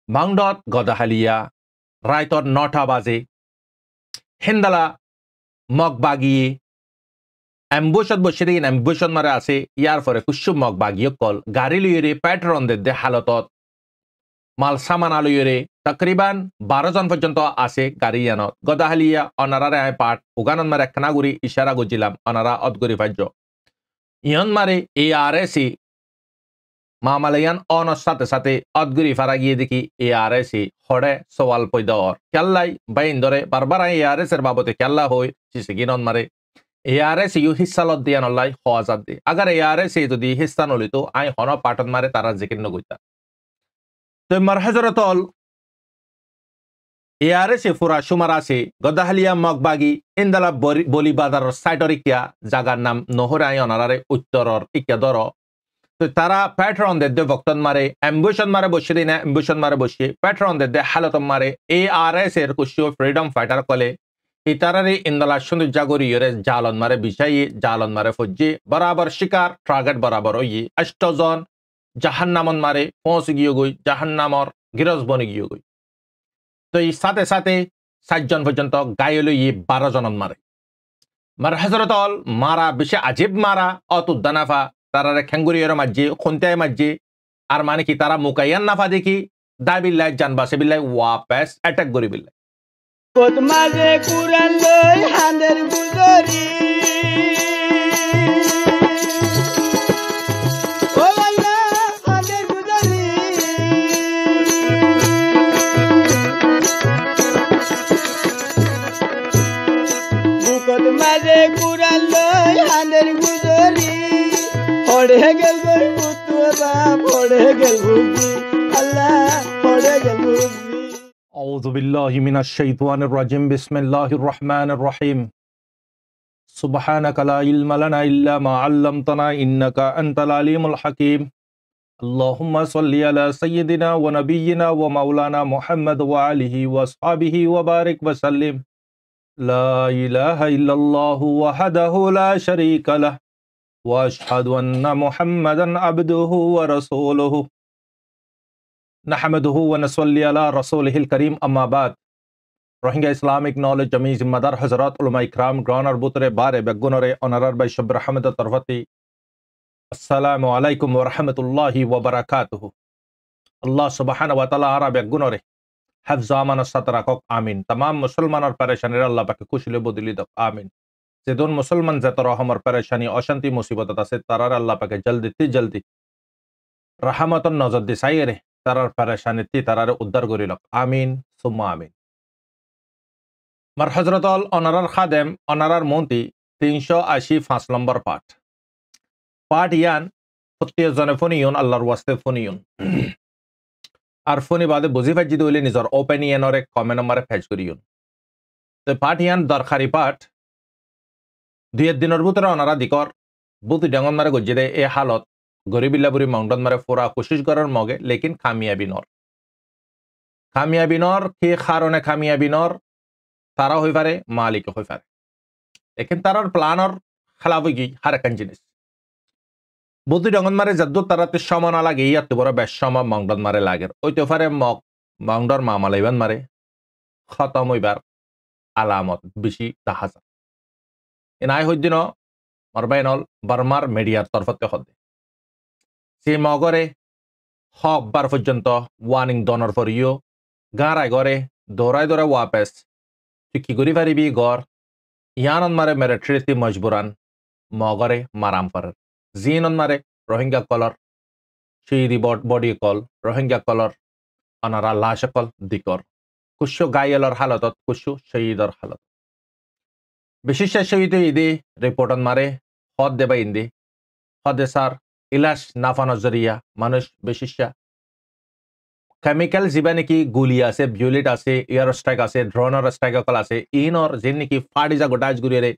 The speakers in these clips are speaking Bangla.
বাংডত গদাহালিয়া রাইতর 9টা বাজে হেন্দালা মগ বাগিয়ে অ্যাম্বুশত বসে দিন অ্যাম্বুশত মারে আছে ইয়ার পরে কুসুম মগ বাগিয়ে কল গাড়ি লইরে প্যাট্রন দে হালতত মাল সামান আলুয়রে তকরিবান 12 জন পর্যন্ত আছে গাড়ি ইয়ানত গদাহালিয়া অনারারে আয় পাট উগানন মারে খানাগুড়ি ইশারা গুজিলাম অনারা অদগুরি ভাজ্য ইয়ন মারে ARSC মামালায়ান অনর সাথে সাথে অদগুরি ফারা গিয়ে দেখি ARSC হড়ে সওয়াল পয়দর কেল্লাই বাইন ধরে বারবার ARSC এর বাবতে কেল্লা হই সিসে গিনন মারে ARSC ইউ হিসালত দিয়ান অল্লাই হওয়াজাত দে আগার ARSC যদি হিস্সা নলিতো আই হন পাটন মারে তারা জিকির নগইতা তো মার হজরতল ARSC ফুরা সুমার আছে গদাহালিয়া মগবাগি ইন্দালা বলি বাজার সাইটর ইকিয়া জাগার নাম নহরাই অনারারে উত্তরর ইকিয়া দর তো তারা প্যাট্রন দে ভক্তন মারে অ্যাম্বুশন মারে বসে দিন অ্যাম্বুশন মারে বসে প্যাট্রন দে হালতম মারে ARSC এর কুশিও ফ্রিডম ফাইটার কলে ইতারারে ইন্দালা সুন্দর জাগরি ইরে জালন মারে বিছাই জালন মারে ফজ্জি বরাবর শিকার টার্গেট বরাবর ওই 8 জন জাহান্নামন মারে পৌঁছে গিয়ে গই জাহান্নামর গিরজ বনে গিয়ে গই তো এই সাথে সাথে 7 জন পর্যন্ত গায়ল 12 জনন মারে মার হজরতল মারা বেশি আজীব মারা অতুদ্দানাফা তারারে খেঙ্গুরিয়র মাঝে খুনতে মাঝে আর মানে কি তারা মুকাইয়ান নাফা দেখি দাবিল্লাহ জানবাসে বিল্লাহ ওয়াপাস অ্যাটাক করি বিল্লাহ মাঝে কুরান লই হাঁদের গুজরি ও আল্লাহ হাঁদের গুজরি বুকত মাঝে কুরান লই হাঁদের গুজরি পড়ে গেল গই পুতুরা পড়ে গেল বুঝি আল্লাহ পড়ে গেল বুঝি أعوذ بالله من الشيطان الرجيم بسم الله الرحمن الرحيم سبحانك لا علم لنا إلا ما علمتنا إنك أنت العليم الحكيم اللهم صل على سيدنا ونبينا ومولانا محمد وآله وأصحابه وبارك وسلم لا إله إلا الله وحده لا شريك له وأشهد أن محمدا عبده ورسوله نحمده ونصلي على رسوله الكريم أما بعد রোহিঙ্গা ইসলামিক নলেজ জমি জিম্মাদার হজরত উলামা ইকরাম গ্রহণের বুতরে বারে বেগুনরে অনারার বাই সব রহমত তরফতি আসসালামু আলাইকুম ওয়া রাহমাতুল্লাহি ওয়া বারাকাতুহু আল্লাহ সুবহানাহু ওয়া তাআলা আরা বেগুনরে হিফজ আমান সাতরাকক আমিন तमाम মুসলমানের পেরেশানির আল্লাহ পাকে খুশিলে বদলি দাও আমিন যেদন মুসলমান যত রহমর পেরেশানি অশান্তি মুসিবত আছে তারার আল্লাহ পাকে জলদি রহমতন নজর দিসাইরে তারার পেরেশানিতে তারারে উদ্ধার করিল আমিন সুম্মা আমিন মার হজরতল অনারার খাদেম অনারার মন্ত্রী 385 নম্বর পাঠ ইয়ান প্রত্যেক জনে ফোনিয়ন আল্লাহর ওয়াস্তে ফোনিয়ন আর ফোনি বাদে বুঝি ফাজি দইলে নিজর ওপেনিয়নরে কমেন্ট নম্বরে ফেজ করিয়ন তো পাঠ ইয়ান দরকারি পাঠ 2 দিনের ভিতরে অনারা দিকর বুতি ডাঙন মারে গজ্জে দে এই হালত গরিবিল্লাবুরি মাউন্টন মারে ফোরা কোশিশ করার মগে লেকিন কামিয়াবি নর কি কারণে কামিয়াবি নর তারা হই পারে মালিক হই পারে লেকিন তারার প্ল্যানর খেলাফ কি হারাকান জিনিস বুদ্ধি ডঙ্গন মারে যদ্দুর তারাতে সমান লাগে ইয়াতে বড় বেশ সময় মাউন্টন মারে লাগে ওইতে পারে মাউন্টর মামালাইবান মারে খতম হইবার আলামত বেশি দেখা যায় এনাই হইদিন মরবাইনল বার্মার মিডিয়ার তরফতে হদে সে মগরে হকবার পর্যন্ত ওয়ার্নিং দনর ফরিও গাঁরায় গড়ে দৌড়াই ওয়াপেস তুই কি করি পারিবি গড় ইয়ানন মারে মিলিটারিতে মজবুরান মগরে মারাম করার জিনন মারে রোহিঙ্গা কলর শহীদি বডি কল রোহিঙ্গা কলর অনারা লাশ কল দিকর কুশো গায়েলর হালতত কুশো শহীদর হালত বিশেষ শহীদ ইদি রিপোর্টন মারে হদ দেবা ইন্দি হদে সার ইলাশ নাফানো জরিয়া মানুষ বিশেষা কেমিক্যাল যিবা নেকি গুলি আছে বুলেট আছে এয়ার স্ট্রাইক আছে ড্রোনের স্ট্রাইক কল আছে ইনর যে নেকি ফাড়ি যা গোটাজ গুরিয়ে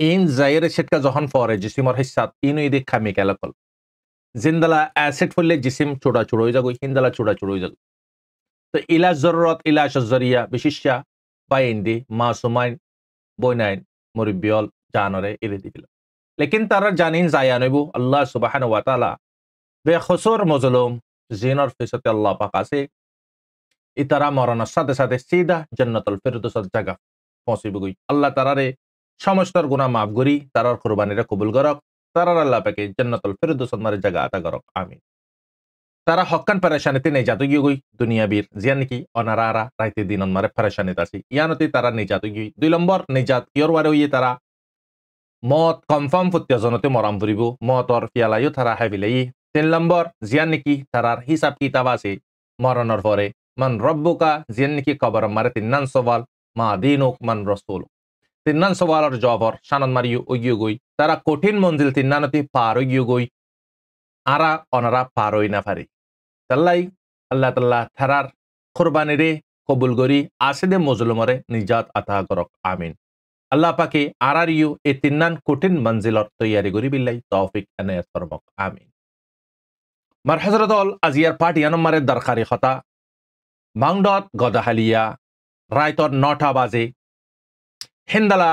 ইন জাইরে সেটকা যখন পরে জিসিমর হিসাব ইনু ইদি কেমিক্যাল কল জিন্দালা অ্যাসিড ফুললে জিসিম চোড়া হয়ে যাগো হিন্দালা চোড়া হয়ে যাগো তো ইলাজ জরুরত ইলাশ জরিয়া বিশেষা বা ইন্দি মাসুমাইন বইনাইন মুরিবিয়ল জানরে ইরে দিল লেকিন তারা জানিন জায়ানবু আল্লাহ সুবহানাহু ওয়া তাআলা বেখসুর মজলুম জিনর ফিসতে আল্লাহ পাক আছে ইতারা মরণের সাথে সাথে সিধা জান্নাতুল ফেরদৌসের জায়গা পৌঁছিবগই আল্লাহ তারারে সমস্তর গুনাহ মাফ করি তারার কুরবানিরে কবুল করক তারার আল্লাহ পাকে জান্নাতুল ফেরদৌসের মারে জায়গা আতা করক আমিন তারা হক্কান পেরেশানিতে নিজাত গই দুনিয়াবির জিয়ান কি অনারা রাইতে দিনন মারে পেরেশানিত আছে ইয়ানতে তারা নিজাত গই 2 নম্বর নিজাত কিয়র ওয়ারে হইয়ে তারা মত কনফার্ম ফত্যজনতে মরাম ফুরিব মতর পিয়ালাইও তারা হাবিলাই 3 নম্বর জিয়ান কি তারার হিসাব কিতাব আছে মরণর পরে মান রব্বুকা জিয়ান কি কবর মারে 3 সওয়াল মা দিনুক মান রাসূল 3 সওয়ালর জবাব শানন মারিও ওগিও গই তারা কঠিন মঞ্জিল 3 পার ওগিও গই আরা অনারা পার হই না পারে তাল্লাই আল্লাহ তাআলা তারার কুরবানিরে কবুল করি আসিদে মজলুমরে নিজাত আতা করক আমিন আল্লাহ পাকে আরারিও এ 3 কঠিন মঞ্জিলর তৈয়ারি করি বিল্লাহি তৌফিক এনায়েত ফরমাক আমিন মার হযরতল আজিয়ার পার্টি আনমারে দরকারি কথা বাংডত গদাহালিয়া রাইতর 9টা বাজে হিন্দালা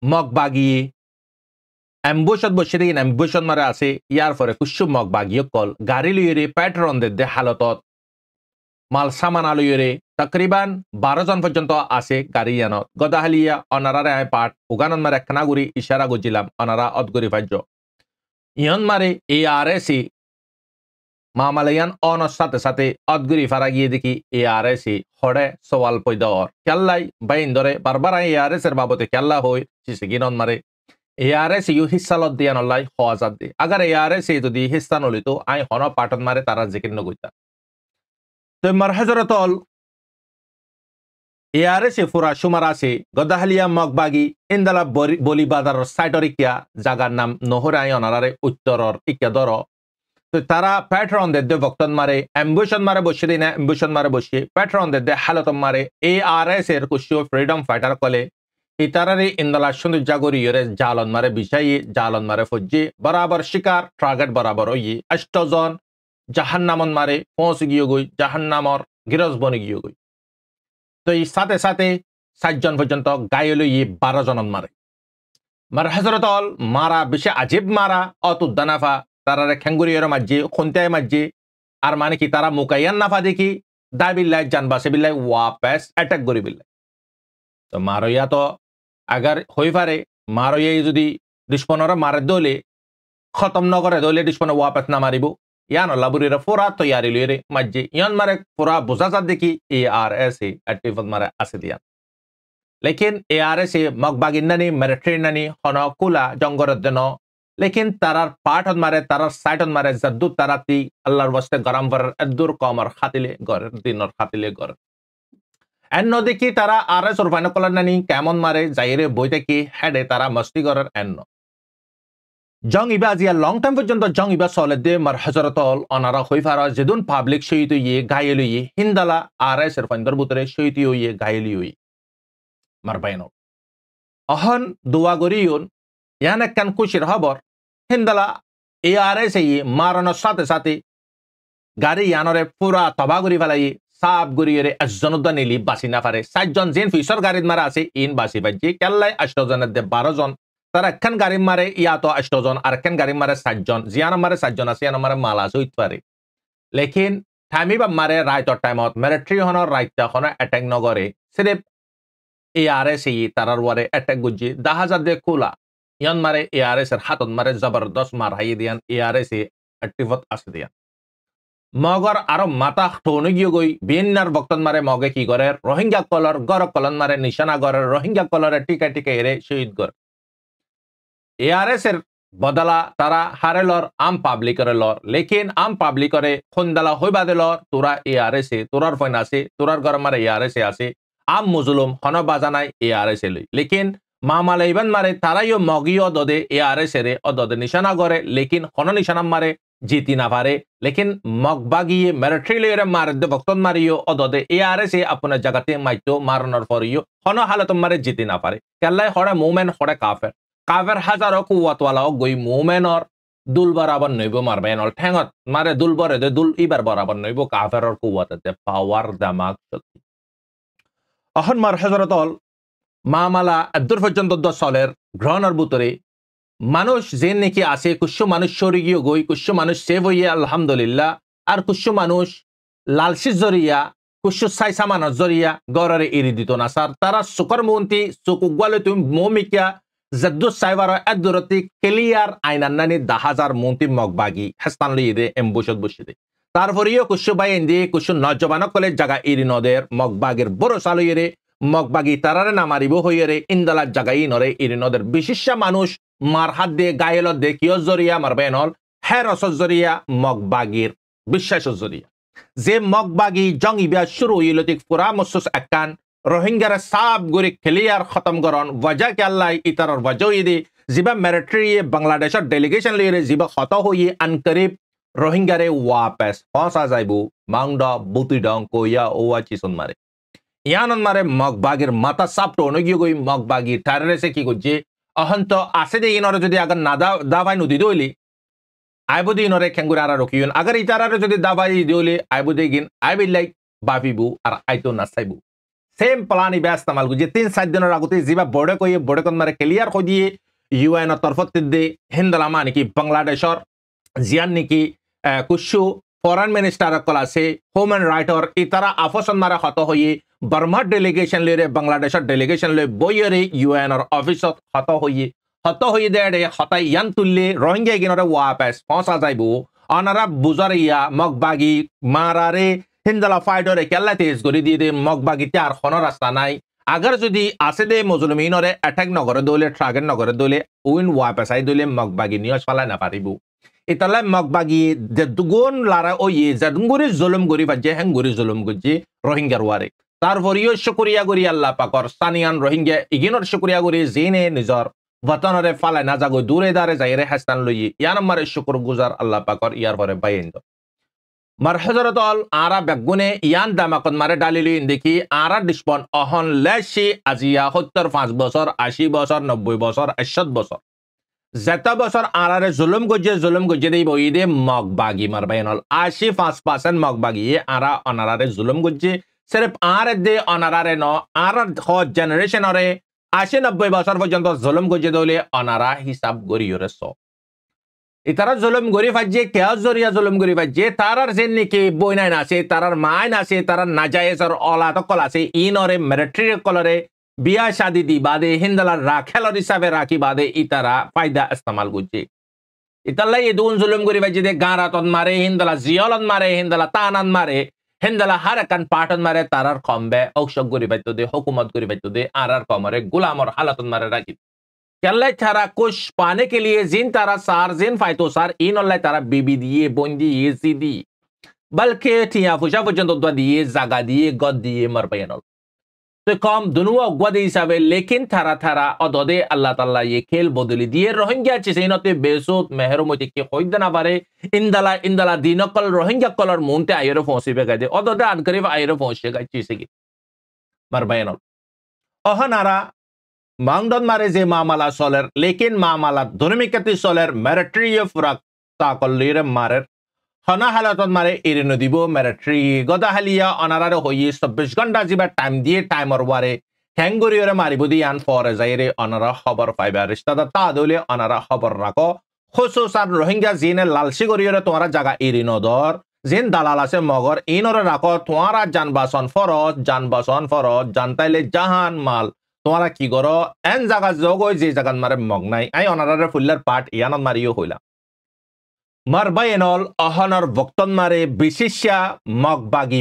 মগবাগিয়ে অ্যাম্বুশত বসিদিন অ্যাম্বুশত মারে আছে ইয়ার পরে কুসুম মগবাগিয়ে কল গাড়ি লইরে পেট্রন দে হালতত মাল সামান আলুইরে তকরিবান 12 জন পর্যন্ত আছে গাড়ি ইয়ানত গদাহালিয়া অনারারে আয় পাট উগানন মারে একখানা গুড়ি ইশারা গজিলাম অনারা অদগুরি ভাজ্য ইয়ন মারে ARSC মামালায়ান অনর সাথে সাথে অদগুরি ফারা গিয়ে দেখি ARSC হড়ে সওয়াল পয়দর কেল্লাই বাইন ধরে বারবার ARSC এর বাবতে কেল্লা হই সিসে গিনন মারে ARSC ইউ হিসালত দিয়ান আল্লাহ হওয়াজাত দে আগার ARSC যদি হিস্সা নলিত আই হন পাটন মারে তারা জিকির নগইতা তো মার হযরতল ARSC ফুরা সুমার আছে গদাহালিয়া মগবাগি ইন্দালা বলি বাজার সাইটরিকিয়া জাগার নাম নহরাই অনারারে উত্তরর ইকিয়া দর তো তারা প্যাট্রন দে ভক্তন মারে অ্যাম্বুশন মারে বসে দিনে অ্যাম্বুশন মারে বসে প্যাট্রন দে হালতম মারে ARSC এর কুশিও ফ্রিডম ফাইটার কলে ইতারারে ইন্দালা সুন্দর জাগরিয়রে জালন মারে বিছাই জালন মারে ফজ্জি বরাবর শিকার টার্গেট বরাবর হই 8 জন জাহান্নামন মারে পৌঁছে গিয়ে গই জাহান্নামর গিরজ বনে গিয়ে গই তো এই সাথে সাথে 7 জন পর্যন্ত গায়ল 12 জনন মারে মার হযরতল মারা বেশি আজীব মারা অতুদ্দানাফা তারারে খেঙ্গুরিয়র মাঝে খুনতে মাঝে আর মানে কি তারা মুকাইয়ান নাফা দেখি দাবিল্লাহ জানবাসে বিল্লাহ ওয়াপাস অ্যাটাক করি বিল্লাহ তো মারইয়া তো আগার হই পারে মারইয়া যদি দুশ্মনরা মারে দলে খতম ন করে দলে দুশ্মন ওয়াপাস না মারিব ইয়ান লাবুরিরা পুরা তৈয়ারি লইরে মাঝে ইয়ান মারে পুরা বুঝাজাত দেখি ARSC অ্যাক্টিভ মারে আছে দিয়া লেকিন ARSC মগবাগিন নানি মিলিটারি নানি হন কুলা জঙ্গরের দেন লেকিন তারার পাঠন মারে তারার সাইটন মারে জদ্দু তারাতি আল্লাহর ওয়াস্তে গরম বর আদুর কমর খাতিলে গর দিনর খাতিলে গর এন্ন দেখি তারা ARSC উরফান কলার নানি কেমন মারে যাইরে বইতে কি হেডে তারা মস্তি গরের এন্ন জং ইবা আজিয়া লং টাইম পর্যন্ত জং ইবা চলে দে মার হযরতল অনারা হই ফারা যেদুন পাবলিক শহীদ ইয়ে গায়েলি হিন্দালা ARSC এর ফাইন্দর বুতরে শহীদ ইয়ে গায়েলি হই মার বাইন অহন দোয়া গরিয়ন ইয়ান একখান খুশির খবর হিন্দালা ARSC মারণের সাথে সাথে গাড়ি ইয়ানরে পুরা তবা করি ফেলাই সাব গরিয়রে 1 জনদা নিলি বাসি না পারে 7 জন যেন ফিসর গাড়িত মারা আছে ইন বাসি বাজি কেল্লাই 8 জনের দে 12 জন তারা একখান গাড়ি মারে ইয়া তো 8 জন আর একখান গাড়ি মারে 7 জন জিয়ান মারে 7 জন আছে ইয়ান মারে মালা হইতে পারে লেকিন টাইমি বা মারে রাইটর টাইমত মিলিটারি হনর রাইটটা হন অ্যাটাক নগরে সিরিফ ARSC তারার ওয়ারে অ্যাটাক গুজি 10000 দে কুলা ইয়ান মারে ARSC এর হাতত মারে জবরদস্ত মার হাই দিয়ান ARSC অ্যাক্টিভত আছে দিয়ান মগর আরো মাথা ঠোনে গিয়ে গই বিএনআর বক্তন মারে মগে কি করে রোহিঙ্গা কলর গর কলন মারে নিশানা করে রোহিঙ্গা কলরে টিকা টিকা এরে শহীদ করে ARSC এর বদলা তারা হারে লর আম পাবলিকের লর লেকিন আম পাবলিকরে খুনদালা হইবা দে লর তোরা ARSC তোরার ফইন আছে তোরার ঘর মারে ARSC আছে আম মুজলুম হন বাজানাই ARSC লই লেকিন মামালে ইবান মারে তারাইও মগিও দদে ARSC রে অদদে নিশানা করে লেকিন হন নিশানা মারে জিতি না পারে লেকিন মগবাগিয়ে মিলিটারি লইরে মারে দে বক্তন মারিও অদদে ARSC আপনার জায়গাতে মাইতো মারণর পরিও হন হালত মারে জিতি না পারে কেল্লাই হড়ে মুমেন হড়ে কাফের কাফের হাজারো কুয়াতওয়ালাও গই মুমেনর দুল বরাবর নইব মারবেন অল ঠেঙত মারে দুল বরে দে দুল ইবার বরাবর নইব কাফেরর কুয়াতে পাওয়ার দামাক শক্তি অহন মার হযরতল মামালা আদুর পর্যন্ত 10 সালের গ্রহণের বুতরে মানুষ যে নাকি আছে কুশু মানুষ শরীগীয় গই কুশু মানুষ সেভ হইয়া আলহামদুলিল্লাহ আর কুশু মানুষ লালসি জরিয়া কুশু সাই সামান জরিয়া গড়রে এরি দিত না স্যার তারা সুকর মন্ত্রী সুকুগলে তুমি মমিকা জদ্দু সাইবার এদরতি ক্লিয়ার আইনান্নানি 10,000 মন্ত্রী মগবাগি হাস্তান লইদে এমবুশত বসিদে তারপরেও কুশু বাই এন্দি কুশু নজবান কলে জায়গা এরি নদের মগবাগের বড় সালইরে মগবাগি তারারে নামারিব হইরে ইন্দালার জায়গা ইনরে এরি নদের বিশিষ্ট মানুষ মার হাত দিয়ে গায়েল দে কিয় জরিয়া মারবেনল হ্যাঁ রস জরিয়া মগবাগির বিশ্বাস জরিয়া যে মগবাগি জং ইবিয়া শুরু ইলতিক পুরা মসুস একান রোহিঙ্গার সাব গরি ক্লিয়ার খতম করন ওয়াজা কে আল্লাহ ইতারর ওয়াজা ইদি জিবা মিলিটারি বাংলাদেশের ডেলিগেশন লিয়ে জিবা খত হই আনকরিব রোহিঙ্গারে ওয়াপস পৌঁছা যাইবু মাংডা বুতিডং কোয়া ওয়া চিসন মারে ইয়ানন মারে মগবাগির মাথা সাপটো নগি গই মগবাগি টারেসে কি গজে অহন্ত আছে দে ইনরে যদি আগার না দাবাই নদি দইলি আইবুদি ইনরে খেঙ্গুর আরা রকিয়ন আগার ইতারারে যদি দাবাই দিওলে আইবুদি গিন আই উইল লাইক বাবিবু আর আইতো নাসাইবু সেম প্লানি ব্যস্তামাল গুজি 3-4 দিনের আগতে জিবা বড়ে কই বড়ে কোন মারে ক্লিয়ার কই দিয়ে ইউএন এর তরফত দে হিন্দালামা নাকি বাংলাদেশর জিয়ান নাকি কুশু ফরেন মিনিস্টার কলাসে হিউম্যান রাইটর ইতারা আফসন মারা হত হই বর্মা ডেলিগেশন লিয়ে বাংলাদেশের ডেলিগেশন লিয়ে বইরে ইউএন এর অফিসত হত হই দে হতাই ইয়ান তুললে রোহিঙ্গা গিনরে ওয়াপস পৌঁছা যাইবো অনারা বুজারিয়া মগবাগি মারারে হিন্দালা ফাইডরে কেল্লা তেজ করে দিয়ে দে মগবাগিতে আর কোনো রাস্তা নাই আগার যদি আছে দে মুসলমিনরে অ্যাটাক নগরে দলে ট্রাগের নগরে দলে উইন ওয়াপসাই দলে মগবাগি নিয়স ফালাই না পারিব ইতালে মগবাগি যে দুগুণ লারা ওই জাদুঙ্গুরি জুলুম গরি বা যে হেঙ্গুরি জুলুম গজি রোহিঙ্গার ওয়ারে তারপরেও শুকরিয়া করি আল্লাহ পাকর সানিয়ান রোহিঙ্গা ইগিনর শুকরিয়া করি জিনে নিজর বতনরে ফালাই না যাগো দূরে দারে যাইরে হাস্তান লই ইয়ান মারে শুকর গুজার আল্লাহ পাকর ইয়ার পরে বাইন্দ মার হজরতল আরা বেগুনে ইয়ান দামাকত মারে ডালিলি দেখি আরা ডিসপন অহন লেশি আজিয়া 75 বছর 80 বছর 90 বছর 61 বছর যেত বছর আরারে জুলুম গজে দেই বইদে মগবাগি মারবাইনল 85% মগবাগি আরা অনারারে জুলুম গজে সির্ফ আর দে অনারারে ন আর হ জেনারেশনরে 80-90 বছর পর্যন্ত জুলুম গজে দলে অনারা হিসাব গরিয়রে স ইতারা জুলুম গরি ফাজে কে জরিয়া জুলুম গরি ফাজে তারার জেন নাকি বইনাই আছে তারার মাই আছে তারার নাজায়েজর অলাত কল আছে ইনরে মিলিটারি কলরে বিয়া শাদি দি বাদে হিন্দালার রাখেলর হিসাবে রাখি বাদে ইতারা ফায়দা ইস্তেমাল করছে ইতাল্লা ইদুন জুলুম গরি ফাজে দে গারাতন মারে হিন্দালা জিয়লন মারে হিন্দালা তানান মারে হিন্দালা হারাকান পাটন মারে তারার কমবে ঔষধ গরি ফাইতো দে হুকুমত গরি ফাইতো দে আর কমরে গুলামর হালাতন मारे राखी কেল্লাই তারা কুশ পানে के लिए जिन तारा सार जिन फाइतो सार इन अल्लाह तारा बीबी दिए बोन दिए सी दी बल्कि ठिया फुशा पर्যন্ত দোয়া দিয়ে জায়গা দিয়ে গদ দিয়ে মারবায়নল তো কম দুনুয়া গদ হিসাবে लेकिन थारा थारा অদদে আল্লাহ তাআলা ये खेल বদলি দিয়ে রোহিঙ্গা চিসিনতে বেসুত মেহরমতি কি কইদ না পারে ইন্দালা দিনকল রোহিঙ্গা কলর মুনতে আইরে ফসিবে গাদে অদদে আনকরিব আইরে ফসে গাই চিসিকি মারবায়নল অহনারা মাংডন মারে যে মামলা সলের लेकिन মামলা ধর্মিকতি সলের মিলিটারি ফরাক তাকলির মারের হনা হালাতত মারে এরিন দিব মিলিটারি গদাহালিয়া অনারারে হই 24 ঘন্টা জিবা টাইম দিয়ে টাইমর ওয়ারে হ্যাঙ্গুরিয়রে মারিব দি আন ফরে যাইরে অনারা খবর পাইবা রিশতাদা তা দলে অনারা খবর রাখো খুসুসান রোহিঙ্গা জিনে লালসি গরিয়রে তোমারা জায়গা এরিন দর জিন দালাল আছে মগর ইনরে রাখো তোমারা জানবাসন ফরজ জানতাইলে জাহান মাল তোমারা কি করো এন জায়গা জগই যে জায়গা মারে মগ নাই আই অনারারে ফুল্লার পার্ট ইয়ানত মারিও হইলা মারবাইনল অহনর বক্তন মারে বিশিষ্যা মগবাগি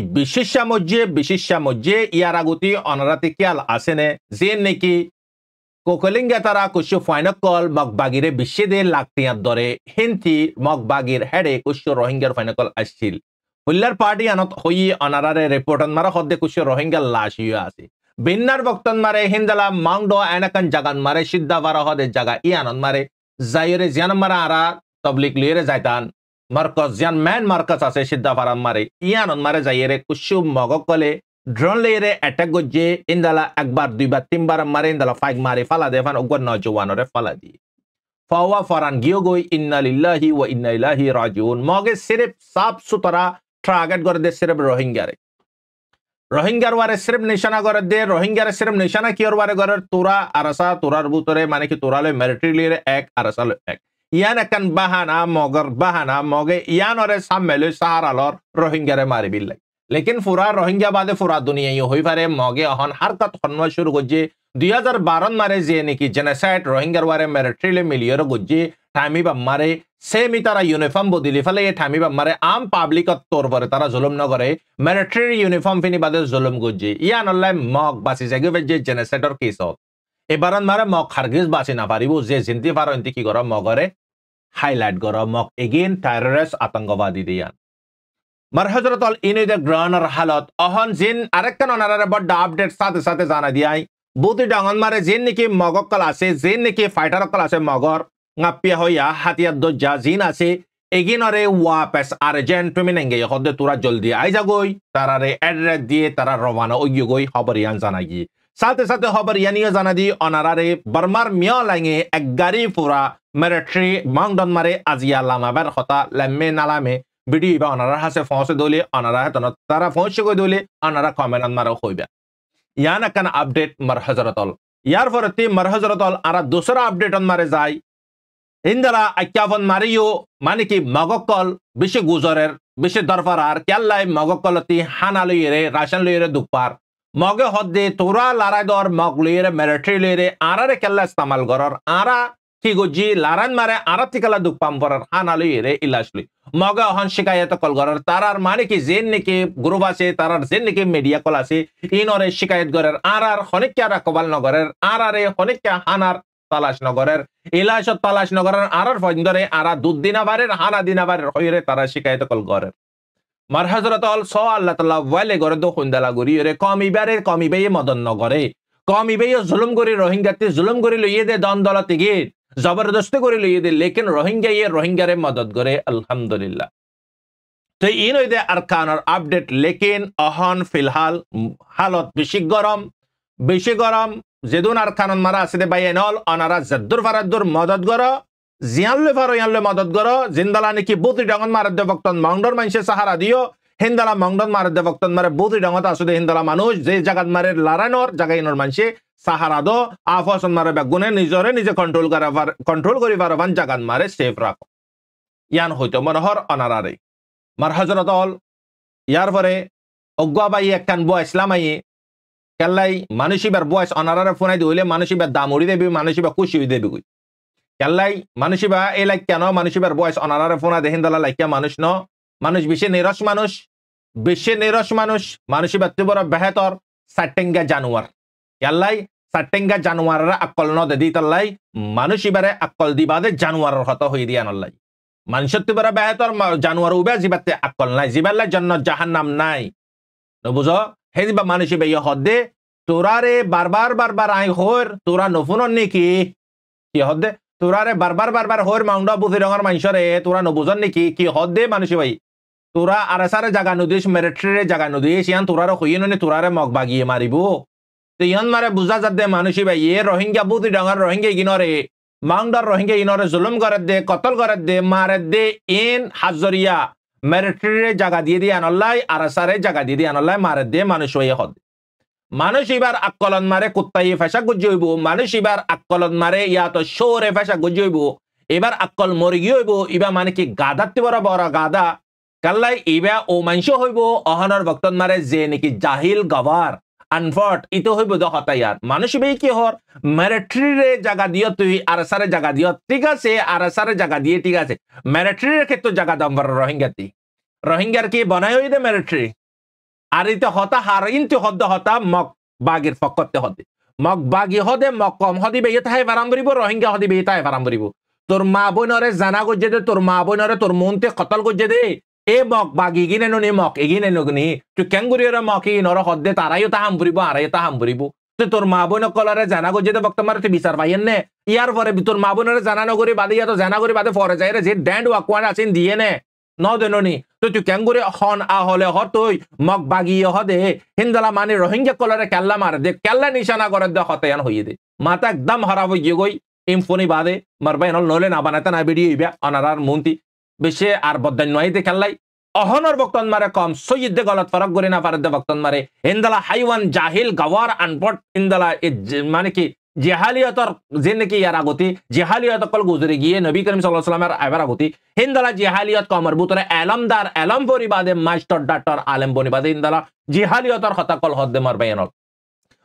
বিশিষ্যা মজ্জে ইয়ার আগতি অনারাতি কিয়াল আসেনে যে নাকি কোকলিঙ্গা তারা কুশু ফাইনাকল মগবাগিরে বিশ্বে দে লাগতিয়ার দরে হিন্তি মগবাগির হেডে কুশু রোহিঙ্গার ফাইনাকল আসছিল ফুল্লার পার্টি আনত হই অনারারে রিপোর্টন মারা হদ্দে কুশু রোহিঙ্গার লাশ ইয়ে আছে বিন্নার বক্তন মারে হিন্দালা মাংডো এনাকান জাগান মারে সিদ্ধা বারা হদে জায়গা ইয়ানন মারে জাইরে জিয়ান মারা আরা তবলিক লিয়ে যাইতান মার্কস জিয়ান ম্যান মার্কস আছে সিদ্ধা বারা মারে ইয়ানন মারে জাইরে কুশু মগকলে ড্রোন লিয়ে অ্যাটাক গজে ইন্দালা একবার দুইবার তিনবার মারে ইন্দালা ফাইক মারে ফালা দেফান ওগর নজওয়ানরে ফালা দি ফাওয়া ফরান গিও গই ইন্না লিল্লাহি ওয়া ইন্না ইলাইহি রাজিউন মগে সির্ফ সাফ সুতরা টার্গেট করে দে সির্ফ রোহিঙ্গারে রোহিঙ্গার ওয়ারে সির্ফ নিশানা করে দে রোহিঙ্গার সির্ফ নিশানা কিয়র ওয়ারে করে তোরা আরসা তোরার ভিতরে মানে কি তোরালে মিলিটারি লিয়ে এক আরসা এক ইয়ান একান বাহানা মগে ইয়ান ওরে সামেলে সাহারালর রোহিঙ্গারে মারি বিল্লাই লেকিন ফুরা রোহিঙ্গা বাদে ফুরা দুনিয়া হই পারে মগে অহন হারকাত হনওয়া শুরু করছে 2012 মারে যে নাকি জেনোসাইড রোহিঙ্গার ওয়ারে মিলিটারিলে মিলিয়র গজ্জে ঠামি বাম্মারে সেমি তারা ইউনিফর্ম বদলি ফেলে ঠামি বাম্মারে আম পাবলিকত তোর পরে তারা জুলুম ন করে মিলিটারি ইউনিফর্ম ফিনি বাদে জুলুম গজ্জে ইয়ান অল্লাই মগ বাসি জাগে যে জেনোসাইডর কেস এবারন মারে মগ খারগিজ বাসি না পারিব যে জিনতি পারো ইন্তি কি করো মগরে হাইলাইট করো মগ এগেইন টেররিস্ট আতঙ্কবাদী দিয়ান মার হজরতল ইনিদে গ্রানার হালত অহন জিন আরেকটা ননারে বড় আপডেট সাথে সাথে জানা দিয়াই বুতি ডাঙন মারে জিন নাকি মগকল আছে জিন নাকি ফাইটারকল আছে মগর ngappia hoya hatiat do jazin ase eginore wapes argent তুমি নেঙ্গে হদে তোরা জলদি আই যাগই তারারে অ্যাড্রেস দিয়ে তারা রওনা ওই গই খবরিয়ান জানাগি সাথে সাথে খবরিয়ানিও জানা দি অনারারে বর্মার মিয়া লাইঙে এক গাড়ি পুরা মিলিটারি মাংডন মারে আজিয়া লামাবার কথা লামে নালামে ভিডিও বা অনারা হাসে ফসে দলে অনারা তন তারা ফসে গই দলে অনারা কমেন্ট মারা হইবা ইয়ানা কান আপডেট মার হযরতল ইয়ার ফরতি মার হযরতল আরা দুসরা আপডেট মারে যায় ইন্দারা আক্যাফন মারিও মানে কি মগকল বেশি গুজরের বেশি দরফারার কেল্লাই মগকলতি হানা লইরে রাশন লইরে দুপার মগে হদ্দে তোরা লারাই দর মগ লইরে মিলিটারি লইরে আরারে কেল্লা ইস্তেমাল করর আরা কি গজি লারান মারে আরা তিকালা দুপাম পরার হানা লইরে ইলাসলি মগে হন শিকায়ত কল করর তারার মানে কি জেন নাকি গ্রুপ আছে তারার জেন নাকি মিডিয়া কল আছে ইনরে শিকায়ত করার আরার হনিকা রাকবাল নগরের আরারে হনিকা হানার তালাশ নগরের ইলাশত তালাশ নগরের আরার ফন্দরে আরা দুদিনাবারের হানা দিনাবারের হইরে তারা শিকায়ত কল গরের মার হযরতল সো আল্লাহ তাআলা ওয়ালে গরে দো খুন্দালা গরি রে কমিবে মদন নগরে কমিবে জুলুম করি রোহিঙ্গাতে জুলুম করি লইয়ে দে দন দলতে গিয়ে জবরদস্তি করে লইয়ে দে লেকিন রোহিঙ্গারে মদদ করে আলহামদুলিল্লাহ তো ইন হইদে আরকানের আপডেট লেকিন অহন ফিলহাল হালত বেশি গরম যেদুন আর কানন মারা আছে বাই এনল অনারা জদ্দুর ফারাদ্দুর মদদ গরো জিয়ানলে ফারো ইয়ানলে মদদ গরো জিন্দালা নাকি বুতি ডাঙন মারার দে বক্তন মংডর মানুষে সাহারা দিও হিন্দালা মংডন মারার দে বক্তন মারে বুতি ডাঙত আসুদে হিন্দালা মানুষ যে জায়গাত মারে লারানোর জায়গা ইনর মানুষে সাহারা দো আফসন মারে বেগুনে নিজে কন্ট্রোল করি পারবান জায়গাত মারে সেফ রাখো ইয়ান হইতো মনোহর অনারারে মার হযরতল ইয়ার পরে অজ্ঞাবাই একখান বো ইসলামাই কেল্লাই মানুষিবার বয়স অনারারে ফোনাই দিলে মানুষিবার দামুড়ি দেবি মানুষিবার খুশি দেবি কই কেল্লাই মানুষিবা এই লাইক কেন মানুষিবার বয়স অনারারে ফোনা দেহিন দলা লাইকা মানুষ ন মানুষ বেশি নিরস মানুষ মানুষিবার তে বড় বেহতর সাটেঙ্গা জানুয়ার কেল্লাই সাটেঙ্গা জানুয়াররা আকল ন দে দিতাল্লাই মানুষিবারে আকল দিবাদে জানুয়ারের হত হই দিয়া নল্লাই মানুষের তে বড় বেহতর জানুয়ার উবে জিবাতে আকল নাই জিবাল্লা জান্নাত জাহান্নাম নাই নবুঝো হেজিবা মানুষিবা ইয়া হদে তোরারে বারবার আই হোর তোরা নফুনন নেকি কি হদে তোরারে বারবার হোর মাউন্ডা বুঝি রঙর মানুষরে তোরা নবুঝন নেকি কি হদে মানুষি ভাই তোরা আরাসারে জাগা নদিস মিলিটারি জাগা নদিস ইয়ান তোরারে হইননে তোরারে মগ বাগিয়ে মারিব তো ইয়ান মারে বুঝা যাদে মানুষি ভাই এ রোহিঙ্গা বুঝি রঙর রোহিঙ্গা গিনরে মাউন্ডার রোহিঙ্গা ইনরে জুলুম করে দে কতল করে দে মারে দে ইন হাজরিয়া মিলিটারি জায়গা দিয়ে আনল্লাই আরাসারে জায়গা দিয়ে আনল্লাই মারে দে মানুষ হয়ে হদ মানুষ এবার আকলন মারে কুত্তাই ফেসা গুজি হইব মানুষ এবার আকলন মারে ইয়া তো শোরে ফেসা গুজি হইব এবার আকল মরগি হইব ইবা মানে কি গাদাতে বড় গাদা কাল্লাই ইবা ও মাংস হইব অহনর ভক্তন মারে যে নাকি জাহিল গভার আনফর্ট ইতো হইব দ হতায়ার মানুষ বে কি হর মিলিটারি জায়গা দিও তুই আরাসারে জায়গা দিও ঠিক আছে আরাসারে জায়গা দিয়ে ঠিক আছে মিলিটারির ক্ষেত্রে জায়গা দাম রোহিঙ্গার কি বনাই হই দে মিলিটারি আর ইতে হতা হার ইনতে হতা মক বাগির ফকতে হদে মক বাগি হদে মক কম হদি বে ইতাই ফারাম বরিব রোহিঙ্গা হদি বে ইতাই ফারাম বরিব তোর মা বইনরে জানা গজে দে তোর মা বইনরে তোর মনতে কতল গজে দে এ মক বাগি গিনে ননি মক এগিনে নগনি তুই কেঙ্গুরিয়র মক ই নর হদে তারাইও তাহাম বরিব আরাইও তাহাম বরিব তুই তোর মা বইন কলরে জানা গজে দে বক্তমারে তুই বিচার পাইয়েন নে ইয়ার পরে তোর মা বইনরে জানা নগরি বাদে ইয়া তো জানা করি বাদে ফরে যাইরে যে ড্যান্ড ওয়াকওয়ার্ড আছেন দিয়ে নে ন দেননি তুই কেঙ্গুরি হন হলে তুই মগ বাগিয়ে হদে হিন্দালা মানে রোহিঙ্গা কলরে কেল্লা মারে দে কেল্লা নিশানা করে দে হতেয়ান হইয়ে দে মাথা একদম হারাব হইয়ে গই ইমফোনি বাদে মারবাই নলে না বানাতে না বেরিয়ে ইবা অনারার মন্ত্রী বেশি আর বদান নয় দে খেললাই অহনর বক্তন মারে কম সৈয়দ দে গলত ফরক করে না পারে দে বক্তন মারে হিন্দালা হাইওয়ান জাহিল গওয়ার আনপট হিন্দালা মানে কি জেহালিয়তর যে নাকি ইয়ার আগতি জেহালিয়ত কল গুজরে গিয়ে নবী করিম সাল্লাল্লাহু আলাইহি ওয়াসাল্লামের আইবার আগতি হিন্দালা জেহালিয়ত কমর বুতরে এলমদার এলম পরিবাদে মাস্টার ডাক্তার আলেম বনিবাদে হিন্দালা জেহালিয়তর কথা কল হদ্দে মার বায়ানল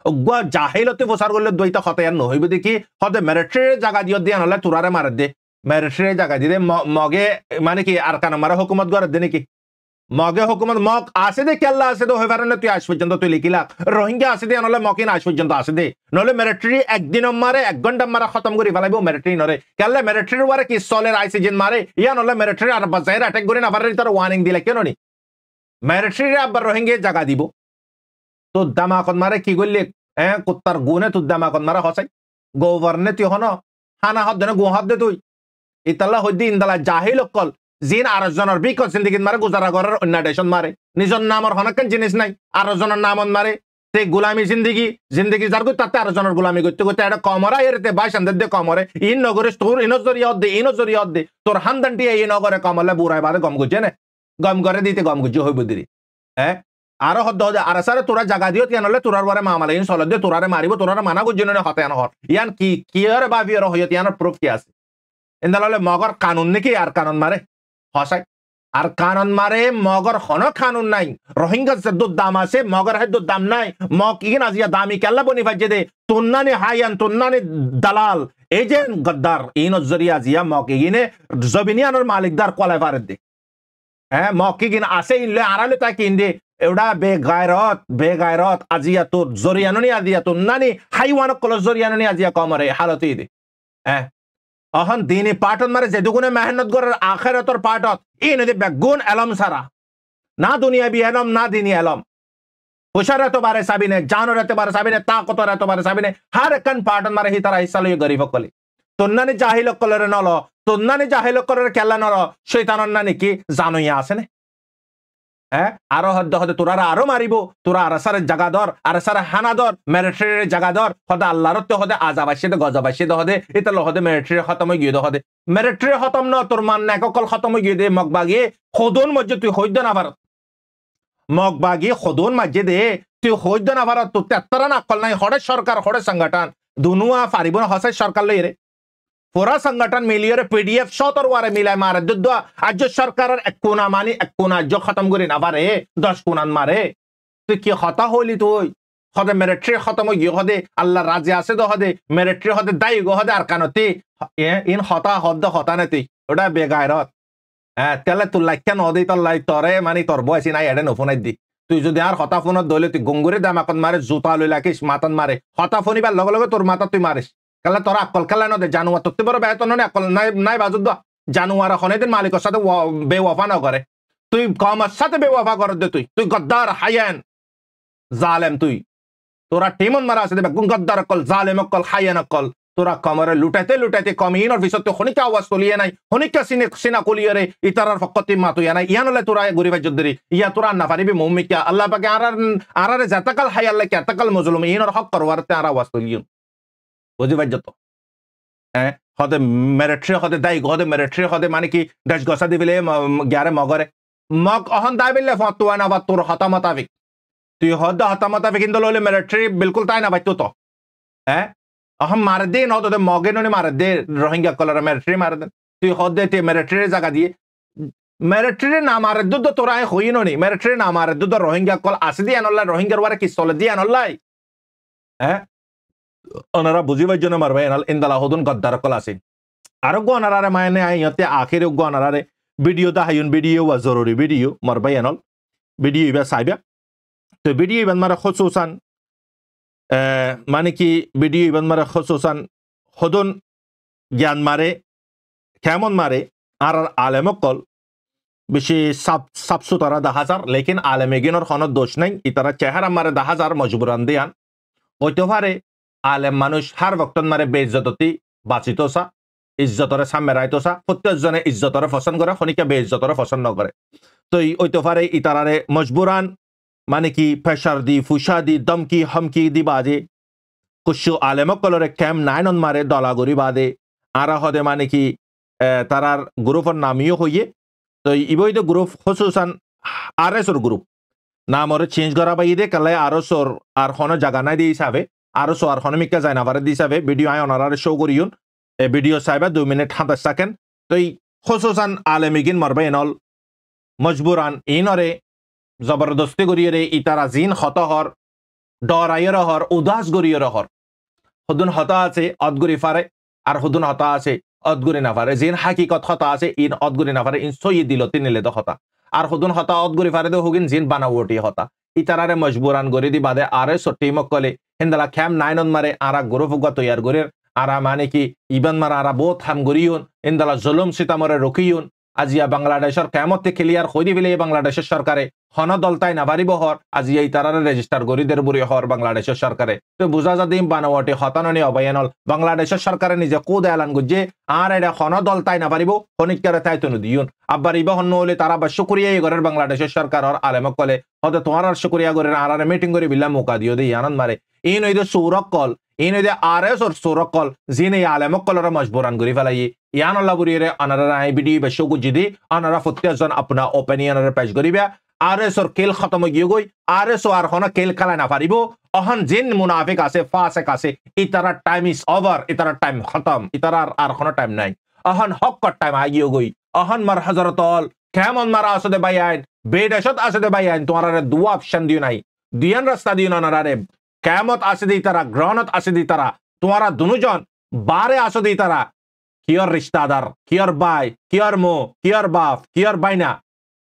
অগুয়া জাহিলতে প্রচার করলে দ্বৈত খতায়ান নহইবে দেখি হদে মেরিটরি জায়গা দিও দিয়ে নলে তুরারে মার দে মেরিটরি জায়গা দিয়ে মগে মানে কি আর কান মারা হুকুমত গড় দে নাকি মগে হুকুমত মগ আছে দে কেল্লা আছে দে হই পারে না তুই আজ পর্যন্ত তুই লিখিলা রোহিঙ্গা আছে দে নলে মকিন আজ পর্যন্ত আছে দে নলে মেরিটরি একদিন মারে 1 ঘন্টা মারা খতম করি ফেলাইবো মেরিটরি নরে কেল্লা মেরিটরি ওয়ারে কি সলের আইসি জিন মারে ইয়া নলে মেরিটরি আর বাজাইর অ্যাটাক করে না পারে তার ওয়ার্নিং দিলে কেন নি মেরিটরি আবার রোহিঙ্গা জায়গা দিব তো দামাকত মারে কি করলে কুত্তার গুনে তুই দামাকত মারা হসাই গভর্নে তুই হন হানা হদ দেন গু হদ দে তুই ইতাল্লা হইদি ইন্দালা জাহিল অকল জিন আর জনের বিকট জিন্দিগিত মারে গুজারা করার অন্য দেশত মারে নিজের নামর হনকান জিনিস নাই আর জনের নামত মারে তে গুলামি জিন্দিগি যার গো তাতে আর জনের গুলামি করতে করতে এটা কমরা এরতে বাইশান্দের দে কমরে ইন নগরে তোর ইনজরিয়ত দে তোর হান্দানটি এই নগরে কমলে বুড়াই বাদে গম গুজে নে গম করে দিতে গম গুজে হইব দিদি আরো হদ্দ আর সারে তোরা জায়গা দিও কেন হলে তোরার বারে মামালে ইন চলত দে তোরারে মারিব তোরারে মানা গুজে নে হতে হর ইয়ান কি আরে বাবিয়র হইত ইয়ানোর প্রুফ কি আছে ইন্দালে মগর কানুন নাকি আর কানুন মারে হসাই আর কানুন মারে মগর হন কানুন নাই রোহিঙ্গা যদ্দুর দাম আছে মগর হেদ্দুর দাম নাই মগ ইগিন আজিয়া দামি কেল্লা বনি ভাজ্যে দে তুন্নানি হায়ান তুন্নানি দালাল এই যে গদ্দার ইন জরিয়া জিয়া মগ ইগিনে জবিনিয়ানোর মালিকদার কলাই পারে দে মগ ইগিন আছে ইনলে আড়ালে তাই কিন দে এওডা বেগায়রত আজিয়া তোর জরিয়ানি আজিয়া তুন্নানি হাইওয়ান কল জরিয়ানি আজিয়া কমরে হালতি দে অহন দিনী পাঠত মারে যে দুগুণে মেহনত করার আখেরাতর পাঠত ই নদী বেগুন এলম সারা না দুনিয়া বি এলম না দিনী এলম হুশার এত বারে সাবিনে জানোর এত বারে সাবিনে তাকতর এত বারে সাবিনে হার একখান পাঠত মারে হি তারা হিসাল গরিব কলি তন্নানি জাহিল কলের নল তন্নানি জাহিল কলের কেলা নল শৈতানর না নাকি জানুইয়া আছে না আরো হদ্দ হদে তোরা আরো মারিব তোরা আর সারে জাগাদর আর সারে হানাদর মেরিটরি জাগাদর হদে আল্লাহর তো হদে আজাবাসী দে গজাবাসী দে হদে এটা হদে মেরিটরি খতম গিয়ে দে হদে মেরিটরি খতম ন তোর মান এককল খতম গিয়ে দে মগবাগি খদন মজ্জে তুই হইদ না ভারত মগবাগি খদন মজ্জে দে তুই হইদ না ভারত তো তেত্তরা না কল নাই হড়ে সরকার হড়ে সংগঠন দুনুয়া ফারিব না হসে সরকার লইরে পুরা সংগঠন মিলিয়ে পিডিএফ সতর ওয়ারে মিলাই মারে দুধ আজ সরকারের এক কোনা মানি এক কোনা আজ খতম করি না পারে 10 কোনান মারে তুই কি হতা হইলি তুই হদে মেরিটরি খতম গিয়ে হদে আল্লাহ রাজে আছে তো হদে মেরিটরি হদে দায়ী গো হদে আর কানতি ইন হতা হদ্দ হতা নেতি ওটা বেগায়রত তেলে তুই লাইকা নদী তোর লাই তরে মানে তোর বয়সী নাই এডে নফোনাই দি তুই যদি আর হতা ফোনত দলে তুই গঙ্গুরে দামাকত মারে জুতা লই লাকিস মাতন মারে হতা ফোনিবার লগে লগে তোর মাথা তুই মারিস কালা তোরা আকল খেলা নদে জানুয়ার তোর বড় বেতন নয় আকল নাই বাজুদ জানুয়ার হনেদিন মালিকের সাথে বেওয়াফা না করে তুই কমের সাথে বেওয়াফা কর দে তুই গদ্দার হায়ান জালেম তুই তোরা টিমন মারা আছে দেবে গদ্দার অকল জালেম অকল হায়ান অকল তোরা কমরে লুটাইতে কমিনের পিছত তুই হনিকা আওয়াজ তুলিয়ে নাই হনিকা সিনা কলিয়ে রে ইতারার ফকতি মাতুয়া নাই ইয়ানলে তোরা গরিবা যদ্দরি ইয়া তোরা না পারিবি মুমিকা আল্লাহ পাকে আরারে জাতাকাল হায়াল কে তাকাল মজলুম ইনর হক করওয়ারতে আর আওয়াজ তুলিয়ে বুঝি পাই যত হদে মেরিটরি হদে দায়ী হদে মেরিটরি হদে মানে কি দেশ গসা দিবিলে গ্যারে মগরে মগ অহন দায় বিলে ফতুয়া না বা তোর হতা মোতাবিক তুই হদ হতা মোতাবিক কিন্তু লইলে মেরিটরি বিলকুল তাই না বাইতো তো অহম মারে দে নদ মগে ননি মারে দে রোহিঙ্গা কলর মেরিটরি মারে দে তুই হদে তে মেরিটরি জায়গা দিয়ে মেরিটরি না মারে দুধ তোরা হই ননি মেরিটরি না মারে দুধ রোহিঙ্গা কল আসি দিয়ে আনল্লাই রোহিঙ্গার ওয়ারে কি চলে দিয়ে আনল্লাই ওনারা বুঝিবার জন্য মারবে এনাল ইন্দালা হদুন গদ্দার কল আছে আরো গনারারে মানে আইতে আখিরে গনারারে ভিডিও দা হাইন ভিডিও ওয়া জরুরি ভিডিও মারবে এনাল ভিডিও ইবা সাইবা তো ভিডিও ইবান মারা খুসুসান মানে কি ভিডিও ইবান মারা খুসুসান হদুন জ্ঞান মারে কেমন মারে আর আলেম কল বেশি সাবসুতারা 10,000 লেকিন আলেমে গিনর হনর দোষ নাই ইতারা চেহারা মারে 10,000 মজবুরান দিয়ান হইতে পারে আলেম মানুষ হার বক্তন মারে বেইজ্জততি বাঁচিতসা ইজ্জতরে সামনে রাইতসা প্রত্যেকজনে ইজ্জতরে পছন্দ করে খনিকা বেইজ্জতরে পছন্দ নকরে তো ওইতে পারে ইতারারে মজবুরান মানে কি প্রেশার দি ফুসা দি দমকি হমকি দি বাজে কুশু আলেম কলরে ক্যাম নাইনন মারে দলাগরি বাদে আরা হদে মানে কি তারার গ্রুপের নামিও হইয়ে তো ইবইতে গ্রুপ হসুসান আরএসর গ্রুপ নামরে চেঞ্জ করা বাই দে কালে আরএসর আর কোনো জায়গা নাই দিয়ে হিসাবে আরো সোয়ার হনমিকা যায় না পারে দিছাবে ভিডিও আয় অনারারে শো করিউন এই ভিডিও সাইবা 2 মিনিট 27 সেকেন্ড তই খসুসান আলেমিগিন মারবে এনল মজবুরান ইনরে জবরদস্তি করিয়ে ইতারা জিন হতহর ডরাইয়ের হর উদাস গরিয়ের হর হুদুন হতা আছে অদগুরি ফারে আর হুদুন হতা আছে অদগুরি না ফারে জিন হাকিকত হতা আছে ইন অদগুরি না ফারে ইন সই দিল তিনিলে তো হতা আর হুদুন হতা অদগুরি ফারে তো হুগিন জিন বানাওটি হতা ইতারারে মজবুরান গরি দি বাদে আরে সটিমক কলে হিন্দালা খ্যাম নাইনন মারে আরা গরু ফুগা তৈয়ার গরির আরা মানে কি ইবান মারা আরা বহুত হাম গরিউন ইন্দালা জুলুম সিতামরে রকিউন আজিয়া বাংলাদেশের কেমতে ক্লিয়ার হই দিবিলে বাংলাদেশের সরকারে হন দলতাই নাবারিব হর আজিয়া ইতারারে রেজিস্টার গরিদের বুড়ি হর বাংলাদেশের সরকারে তো বুঝা যাদিম বানাওয়াটি হতাননি অবয়ানল বাংলাদেশের সরকারে নিজে কোদ এলান গুজে আর এটা হন দলতাই নাবারিব হনিকারে তাই তনু দিউন আবার ইবা হন্ন হলে তারা বা শুকরিয়া গরের বাংলাদেশের সরকার হর আলেমক কলে হতে তোমার শুকরিয়া গরের আরারে মিটিং করে বিল্লা মোকা দিও দে আনন্দ মারে এই নইদে সৌরক কল এই নইদে আরএস ওর সৌরক কল জিনে আলেমক কলরা মজবুরান গরি ফেলাই ইয়ানল্লা বুড়িয়ে আনারা আই ভিডিও বা শুকু জিদি আনারা প্রত্যেকজন আপনা ওপিনিয়নের পেশ করিবা আরএস ওর কেল খতম গিয়ে গই আরএস ও আর হন কেল খেলা না পারিব অহন জিন মুনাফিক আছে ফাসেক আছে ইতারা টাইম ইজ ওভার ইতারা টাইম খতম ইতারা আর হন টাইম নাই অহন হক টাইম আগিয়ে গই অহন মার হযরতল কেমন মারা আসদে ভাই আইন বেডশত আসদে ভাই আইন তোমার দুয়া অপশন দিও নাই দিয়ান রাস্তা দিও না রে কেমত আসে দি তারা গ্রহণত আসে দি তারা তোমারা দুজন বারে আসে দি তারা কিয়র রিশতাদার কিয়র ভাই কিয়র মো কিয়র বাপ কিয়র বাইনা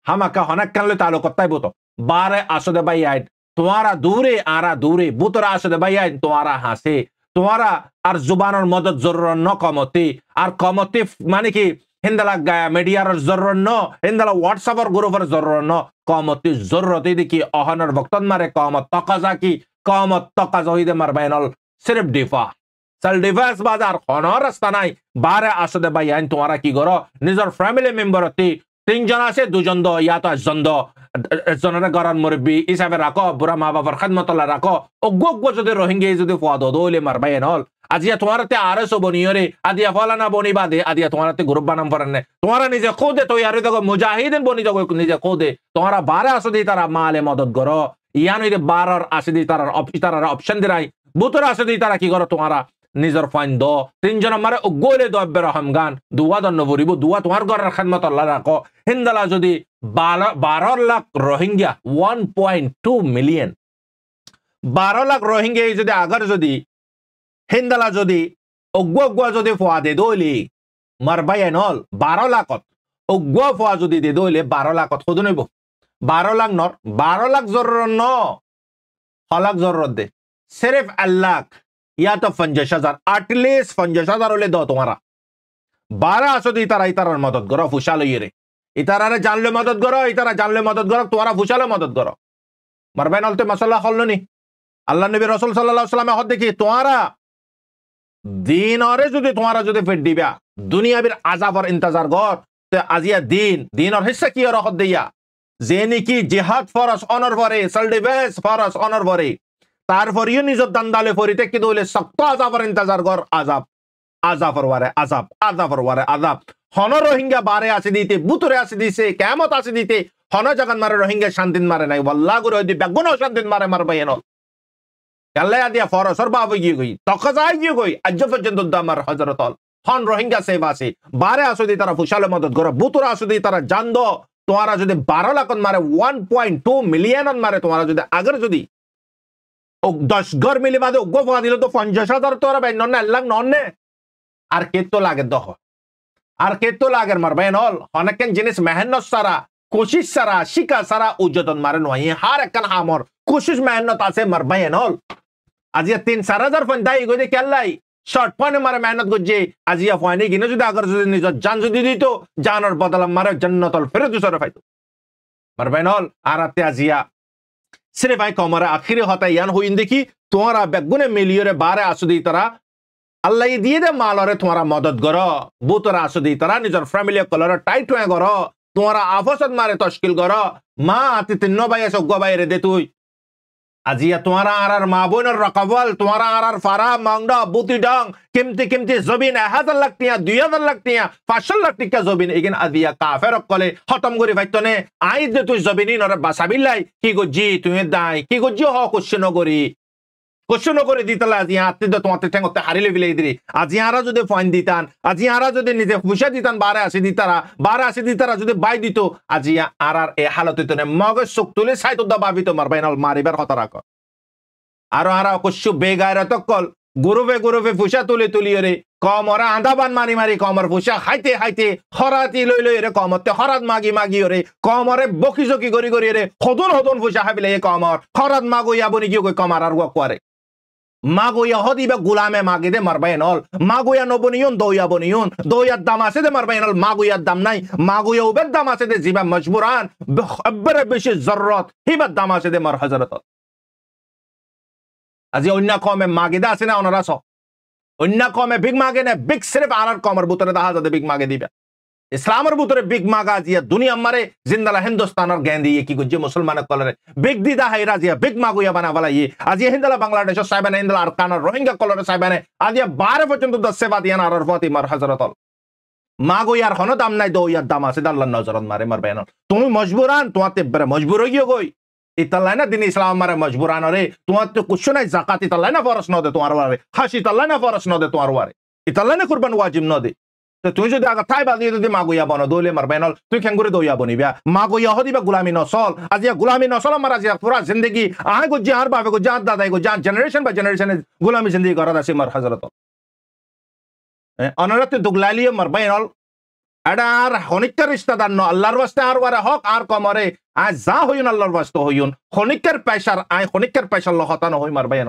হামাকা হনাক কানলে তালুকত তাই বতো বারে আসদে ভাই আইন তোমারা দূরে আরা দূরে বুতরা আসদে ভাই আইন তোমারা হাসে তোমারা আর জুবানের মদত জরুর ন কমতি আর কমতি মানে কি হিন্দালা মিডিয়ার জরুর ন হিন্দালা হোয়াটসঅ্যাপের গ্রুপের জরুর ন কমতি জরুরত দেখি অহনের ভক্তন মারে কমত তকাজা কি কমত তকাজা হইদে মার বাইনল সির্ফ ডিফা সেল ডিফেন্স বাজার হনর রাস্তা নাই বারে আসদে ভাই আইন তোমারা কি করো নিজের ফ্যামিলি মেম্বার তিনজন আছে দুজন দ ইয়া তো একজন দ একজনের গরান মুরব্বী হিসাবে রাখো বুড়া মা বাবার খাদমতলা রাখো অজ্ঞ যদি রোহিঙ্গা যদি ফুয়াদ দৌলে মারবাই নল আজিয়া তোমারতে আরএসও বনিয়রে আদিয়া ফলানা বনি বাদে আদিয়া তোমারতে গ্রুপ বানাম পারেন তোমারা নিজে খোদে তো ইয়ারে দেখো মুজাহিদিন বনি দেখো নিজে খোদে তোমারা বারে আসো দি তারা মালে মদত করো ইয়ান হইতে বারর আসে দি তারা অপশন দিরাই বুতর আসে দি তারা কি করো তোমারা নিজের ফাইন দ তিনজন মারে গোলে দব্বে রহম গান দুয়া দন্ন ভরিব দুয়া তোমার ঘরের খাদমত আল্লাহ রাখো হিন্দালা যদি 12 লাখ রোহিঙ্গা 1.2 মিলিয়ন 12 লাখ রোহিঙ্গা যদি আগর যদি হিন্দালা যদি অজ্ঞ যদি ফোয়া দে দইলি মারবাই নল 12 লাখত অজ্ঞ ফোয়া যদি দে দইলে 12 লাখত কত নেব 12 লাখ নর 12 লাখ জরুর ন হলাক জরুরত দে সির্ফ আল্লাহ या तो 50,000 एटलिस्ट 50,000 হলে দাও তোমারা 12 আসো দি তারা ইতারার মদত করো ফুসালো ইরে ইতারারে জানলে মদত করো ইতারা জানলে মদত করো তোমরা ফুসালো মদত করো মারবে নলতে মাসাল্লাহ হলনি আল্লাহ নবী রাসূল সাল্লাল্লাহু আলাইহি ওয়াসাল্লাম হদ দেখি তোমরা দিন আরে যদি তোমরা যদি ফেট দিবা দুনিয়াবির আযাবের ইন্তজার কর তে আজিয়া দিনের হিস্সা কি আর হদ দিয়া জেনি কি জিহাদ ফরজ অনর ভরে সেল ডিফেন্স ফরজ অনর ভরে তারপরেও নিজের দান্দালে ফরিতে কি দইলে শক্ত আযাবের ইন্তজার কর আযাবের ওয়ারে আযাব হন রোহিঙ্গা বারে আছে দিতে বুতরে আছে দিছে কিয়ামত আছে দিতে হন জাগান মারে রোহিঙ্গা শান্তিন মারে নাই ওয়াল্লাহ গুরো দি বেগুন শান্তিন মারে মারবে এনো আল্লাহ দিয়া ফরসর বাবু গিয়ে গই তকজাই গিয়ে গই আজ পর্যন্ত দামার হযরতল হন রোহিঙ্গা সেবা আছে বারে আছে দি তারা ফুসালে মদত করে বুতরে আছে দি তারা জান দো তোমারা যদি 12 লাখ মারে 1.2 মিলিয়ন মারে তোমারা যদি আগর যদি 10 ঘর মিলে বাদে গোফা দিল তো 50,000 তোরা ভাই নন লাখ নন্নে আর কে তো লাগে দহ আর কে তো লাগের মারবে নল অনেকন জিনিস মেহনত সারা কোশিশ সারা শিকা সারা উজ্জতন মারে নয় হার একখান হামর কোশিশ মেহনত আছে মারবে নল আজিয়া 3-4,000 ফোন দাই গই কেলাই শর্ট ফোনে মারে মেহনত গজে আজিয়া ফোনে কিনে যদি আগর যদি নিজ জান যদি দিত জানর বদলা মারে জান্নাতুল ফিরদৌসরে পাইতো মারবে নল আর আতে আজিয়া সিরে ভাই কমরে আখিরে হতা ইয়ান হইন দেখি তোমারা বেগুনে মিলিয়রে বারে আসু দি তারা আল্লাহ দিয়ে দে মালরে তোমারা মদত করো বুতরা আসু দি তারা নিজের ফ্যামিলি কলরে টাইট হয়ে করো তোমারা আফসত মারে তশকিল করো মা আতি তিন্ন ভাই আছে গো ভাই রে দে তুই আজিয়া তোমারা আর মা বোনের রকবল তোমারা আর ফারা মাংডা বুতি ডং কিমতি জবিন 1000 লাখ টিয়া 2000 লাখ টিয়া 500 লাখ টিকা জবিন এগিন আজিয়া কাফের কলে খতম করি ভাইতনে আই দে তুই জবিনি নরে বাসাবিল্লাই কি গজি তুই দাই কি গজি হ কোশ্চেন করি কোশ্চেন করে দিতালে আজি আত্মীয় তোমাতে ঠেঙতে হারিলে বিলাই দিলি আজি আরা যদি ফাইন দিতান আজি আরা যদি নিজে পয়সা দিতান 1280 দিতারা যদি বাই দিত আজি আরার এ হালতে তো মগজ চোখ তুলে সাইত দাবি তোমার বাইনাল মারিবার কথা রাখ আর আরা কশু বেগায়রত কল গুরুবে পয়সা তুলি রে কমরা আন্দাবান মারি কমর পয়সা হাইতে হরাতি লই রে কমতে হরাত মাগি রে কমরে বকি জকি গরি রে হদন পয়সা হাবিলে এ কমর হরাত মাগইয়া বনি কি কই কমার আর করে মাগইয়া হদিবে গুলামে মাগি দে মারবাই নল মাগইয়া নবনিয়ন দইয়ার দাম আছে দে মারবাই নল মাগইয়ার দাম নাই মাগইয়া উবের দাম আছে দে জিবা মজবুরান খবরে বেশি জরুরত হিবার দাম আছে দে মার হযরত আজি অন্য কমে মাগিদা আছে না ওনারা অন্য কমে বিগ মাগে না বিগ সির্ফ আরার কমর বুতরে দেখা যাবে বিগ মাগে দিবে ইসলামের বুতরে বিগ মাগা জিয়া দুনিয়া মারে জিন্দালা হিন্দুস্তানের জ্ঞান দিয়ে কি গুজে মুসলমান কলরে বিগ দিদা হাইরা জিয়া বিগ মাগুয়া বানা বলা ই আজি হিন্দলা বাংলাদেশ সাইবানে হিন্দলা আর কানার রোহিঙ্গা কলরে সাইবানে আজি 12 পর্যন্ত 10 সেবা দিয়ান আর ফাতিমার হযরত মাগুয়ার হন দাম নাই দইয়ার দাম আছে আল্লাহর নজরত মারে মারবেন তুমি মজবুরান তোমাতে বড় মজবুর হইও গই ইতাল্লাই না দিন ইসলাম মারে মজবুরান রে তোমার তো কুছ নাই যাকাত ইতাল্লাই না ফরজ ন দে তোমার ওয়ারে হাসি ইতাল্লাই না ফরজ ন দে তোমার ওয়ারে ইতাল্লাই না কুরবান ওয়াজিব ন দে তো তুই যদি আগা থাই বাদি যদি মাগুয়া বনো দইলে মারবেন তুই কেঙ্গুরে দইয়া বনিবা মাগুয়া হদিবা গুলামি নসল আজি গুলামি নসল আমার আজি পুরা জিন্দেগি আয় গো জার বাবে গো জার দাদাই গো জার জেনারেশন বা জেনারেশন গুলামি জিন্দেগি করা আছে মার হযরত অনরতে দুগলালিয়ে মারবেন আর হনিকার রিশতাদার ন আল্লাহর ওয়াস্তে আর ওয়ারে হক আর কমরে আয় যা হইন আল্লাহর ওয়াস্তে হইন হনিকার পেশার আয় হনিকার পেশার লহতানো হই মারবেন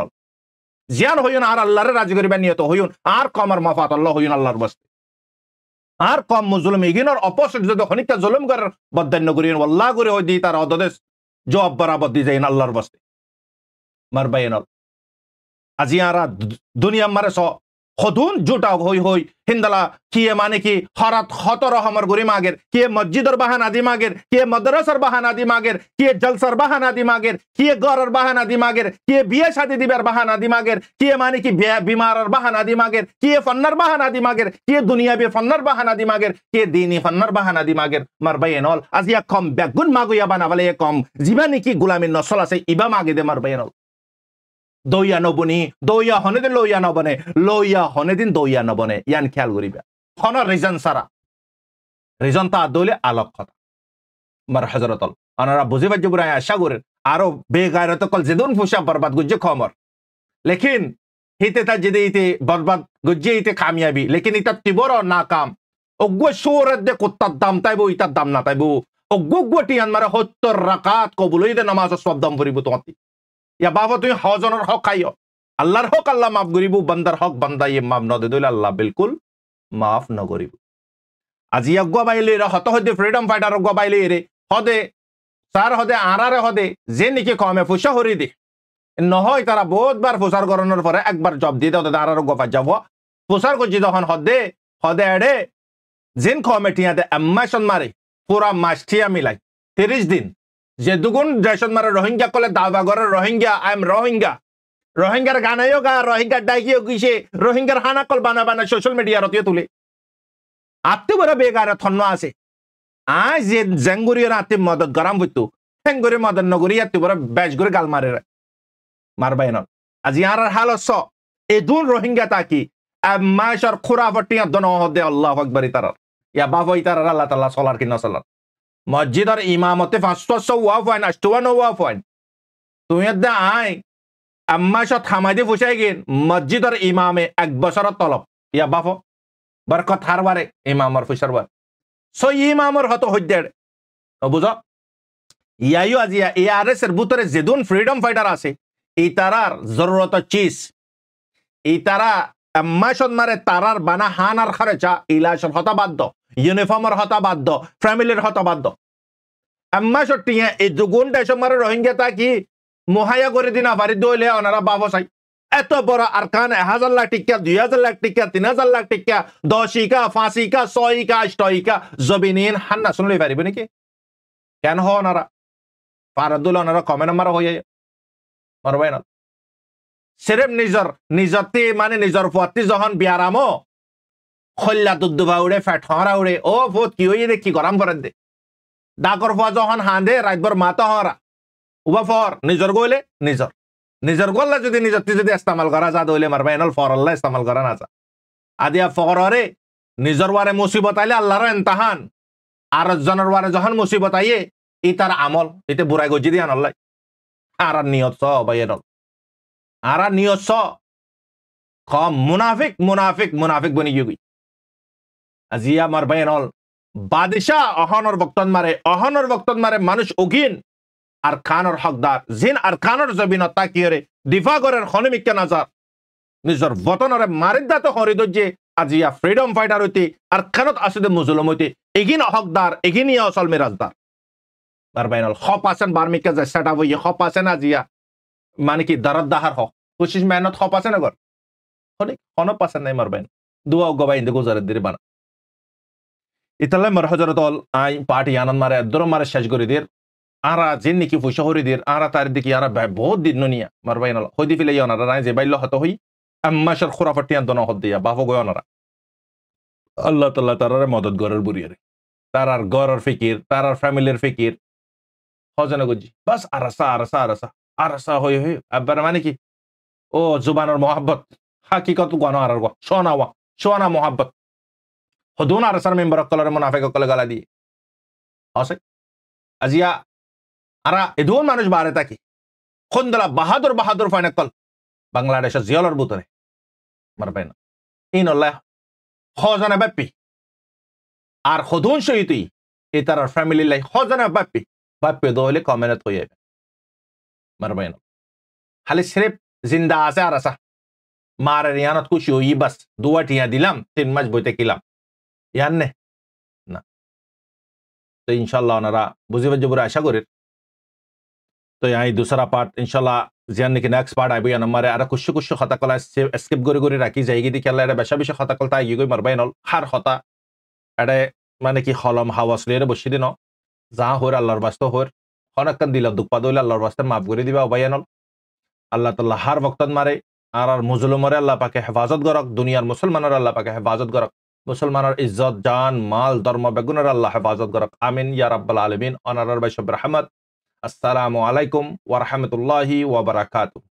জিয়ান হইন আর আল্লাহরে রাজি করিবা নিয়ত হইন আর কমর মাফাত আল্লাহ হইন আল্লাহর ওয়াস্তে আর কম মুজলুম ইগিনর অপোজিট যদি হনিকা জুলুম করার বদান্য করিন আল্লাহ করে হই দি তার অদদেশ জবাব বরাবর দি যাইন আল্লাহর ওয়াস্তে মারবেন আজি আরা দুনিয়া মারে খদুন জুটা হই হিন্দলা কিয়ে মানে কি হরাত হতর হমর গুরি মাগের কিয়ে মসজিদর বাহানা দি মাগের কিয়ে মাদ্রাসার বাহানা দি মাগের কিয়ে জলসার বাহানা দি মাগের কিয়ে গরর বাহানা দি মাগের কিয়ে বিয়ে শাদি দিবার বাহানা দি মাগের কিয়ে মানে কি বিমারর বাহানা দি মাগের কিয়ে ফন্নার বাহানা দি মাগের কিয়ে দুনিয়াবি ফন্নার বাহানা দি মাগের কিয়ে দিনী ফন্নার বাহানা দি মাগের মারবাইনল আজিয়া কম বেগুন মাগুয়া বানাবলে কম জীবানি কি গুলামি নসল আছে ইবা মাগে দে মারবাইনল দইয়া নবনি দইয়া হনে দিন লইয়া হনে দিন দইয়া নবনে ইয়ান খেয়াল করিবা হন রিজন সারা রিজন তা দইলে আলোক কথা মার হযরতল আনারা বুঝি বাজ্য বুড়াই আশা করেন আরো বেগায়রত কল যেদুন ফুসা বরবাদ গুজ্জে খমর লেকিন হিতে তা যেদে ইতে বরবাদ গুজ্জে ইতে কামিয়াবি লেকিন ইতা তিবর নাকাম অগ্গ সুরত দে কুত্তার দাম তাইবো ইতার দাম না তাইবো অগ্গ টিয়ান মারে 70 রাকাত কবুলই দে নামাজ সব দাম করিব তোমাতি ইয়া বাবা তুমি হজনের হক খাইও আল্লাহর হক আল্লাহ মাফ করিব বান্দার হক বান্দা ইয়ে মাফ নদে দইলে আল্লাহ বিলকুল মাফ ন করিব আজি আগুয়া বাইলে রে হত হদে ফ্রিডম ফাইটার আগুয়া বাইলে রে হদে সার হদে আরারে হদে যে নিকে কমে ফুসা হরি দে নহয় তারা বহুতবার ফুসার করানোর পরে একবার জব দিয়ে দাও আরার আগুয়া যাব ফুসার করছি যখন হদে এডে জিন কমিটিয়াতে এম্মাশন মারে পুরা মাসটিয়া মিলাই 30 দিন যে দুগুণ দেশত মারে রোহিঙ্গা কলে দাবা করে রোহিঙ্গা আই এম রোহিঙ্গার গানাইও গা রোহিঙ্গার ডাইকিও গিছে রোহিঙ্গার হানা কল বানা সোশ্যাল মিডিয়ার অতিয়ে তুলে আত্মীয় বড় বেগার থন্ন আছে আজ যে জেঙ্গুরিয়ার আত্মীয় মদত গরম হইতো হেঙ্গুরি মদত নগরী আত্মীয় বড় ব্যাচ করে গাল মারবাই ন আজি আর হাল এদুন রোহিঙ্গা তাকি মাসর খুরাফটিয়া দন হদে আল্লাহ আকবার ইতারার ইয়া বাবা ইতারার আল্লাহ তাআলা সলার কি না সলার মসজিদের ইমামতে 500 ওয়াফ হয় 8 ওয়াফ হয় তুমি দা আই আম্মা সব থামাইতে ফুসাই গেন মসজিদের ইমামে 1 বছরের তলব ইয়া বাফ বরকত হারবারে ইমামর ফুসারবার সো ইমামর হতো হইদের বুঝো ইয়াইও আজিয়া এআরএস এর ভিতরে যেদুন ফ্রিডম ফাইটার আছে এই তারার জরুরত চিজ এই তারা আম্মা মারে তারার বানা হানার খরচা ইলাশর হতা বাধ্য ইউনিফর্মের হতা বাধ্য ফ্যামিলির হতা বাধ্য আম্মা সটিয়া এই দুগুণ দেশ মারে রোহিঙ্গা তা কি মুহাইয়া করে দিনা বাড়ি দইলে ওনারা বাবু চাই এত বড় আরকান 1000 লাখ টিকা 2000 লাখ টিকা 3000 লাখ টিকা 10 ইকা 5 ইকা 6 ইকা 8 ইকা জবিনিন হান্না শুনলে পারিব নাকি কেন হ ওনারা পারদুল ওনারা কমে নাম্বার হয়ে মারবাই না সেরেম নিজতে মানে নিজর পতি যখন বিয়ারামো খল্লা দুধুবা উড়ে ফ্যাট হরা উড়ে ও ভোট কি হয়ে দে কি গরম করে দে ডাকর ফা যখন হাঁদে রাতভর মাতা হরা উবা ফর নিজর গইলে নিজর নিজের গল্লা যদি নিজের যদি ইস্তেমাল করা যা দইলে মারবা এনল ফর আল্লাহ ইস্তেমাল করা না যা আদিয়া ফকরে নিজের ওয়ারে মুসিবত আইলে আল্লাহর ইমতিহান আর জনের ওয়ারে যখন মুসিবত আইয়ে ই তার আমল এতে বুড়াই গজি দিয়ে আনল্লাই আর নিয়ত স ভাই এনল আর নিয়ত স খ মুনাফিক মুনাফিক মুনাফিক বনি গই আজিয়া মারবা এনল বাদশাহ অহনর বক্তন মারে মানুষ উগিন আর খানর হকদার জিন আর খানর জবিন তাকিয়ে দিফা করেন খনিমিককে নাজার নিজের বতনরে মারিদাতে হরিদর্যে আজিয়া ফ্রিডম ফাইটার হইতে আর খানত আসলে মুজলুম হইতে এগিন হকদার এগিন ইয়া অসল মিরাজদার বারবাইনল খপ আছেন বার্মিকে যে সেট আপ হইয়ে খপ আছেন আজিয়া মানে কি দারদ দাহার হক কোশিশ মেহনত খপ আছে না গর খনিক খনপ আছেন নাই মারবাইন দুয়া গবাই ইন্দে গুজারের দিরে বানা ইতালে মার হজরতল আই পার্টি আনন্দ মারে দরম মারে শেষ করে দিয়ে আরা জিন নাকি পয়সা হরি দিয়ে আরা তার দিকে আরা বহুত দিন নিয়া মারবাইনল হইদি ফিলে ইয়নারা রাই যে বাইল হত হই আম্মাশার খুরাফাটিয়ান দন হদ দিয়া বাফো গয়নারা আল্লাহ তাআলা তারারে মদত গরের বুড়িয়ারে তারার গরের ফিকির তারার ফ্যামিলির ফিকির হজনা গজি বাস আরাসা আরাসা আরাসা আরাসা হই হই আবার মানে কি ও জুবানের মোহাব্বত হাকিকত গনো আরার গো সোনা মোহাব্বত হদুন আরাসার মেম্বার কলরে মুনাফিক কলে গালা দিয়ে আছে আজিয়া আরা এদুন মানুষ বারে তাকি খন্দলা বাহাদুর ফাইনাকল বাংলাদেশের জিয়ালর বুতরে মারবাই না ইনল্লাহ হজনা ব্যাপী আর হদুন সহিতই এ তার ফ্যামিলি লাই হজনা ব্যাপী দহলে কমেনত হয়ে যাবে মারবাই না খালি সিরেফ জিন্দা আছে আর আসা মার রিয়ানত খুশি হই বাস দুয়া টিয়া দিলাম 3 মাস বইতে কিলাম ইয়ান নে না তো ইনশাআল্লাহ ওনারা বুঝিবে যে আশা করি তো এই দুসরা পার্ট ইনশাআল্লাহ জিয়ান নাকি নেক্সট পার্ট আইবি আমারে আর কুশু খাতা কলা স্কিপ করে রাখি যাইগি দি খেলা এটা বেশি খাতা কলতা আইগি গই মারবাই নল হার খাতা এটা মানে কি হলম হাওয়াস লিয়ে বসি দিন যা হর আল্লাহর বাস্ত হর অনেকক্ষণ দিল দুঃপা দইলে আল্লাহর বাস্তে মাফ করে দিবা অবাইয়ানল আল্লাহ তাআলা হার বক্তন মারে আর মুজলুমরে আল্লাহ পাকে হেফাজত করক দুনিয়ার মুসলমানের আল্লাহ পাকে হেফাজত করক মুসলমানের ইজ্জত জান মাল ধর্ম বেগুনের আল্লাহ হেফাজত করক আমিন ইয়া রাব্বাল আলামিন অনারার বাইশব রহমত আসসালামু আলাইকুম ওয়া রাহমাতুল্লাহি ওয়া বারাকাতুহু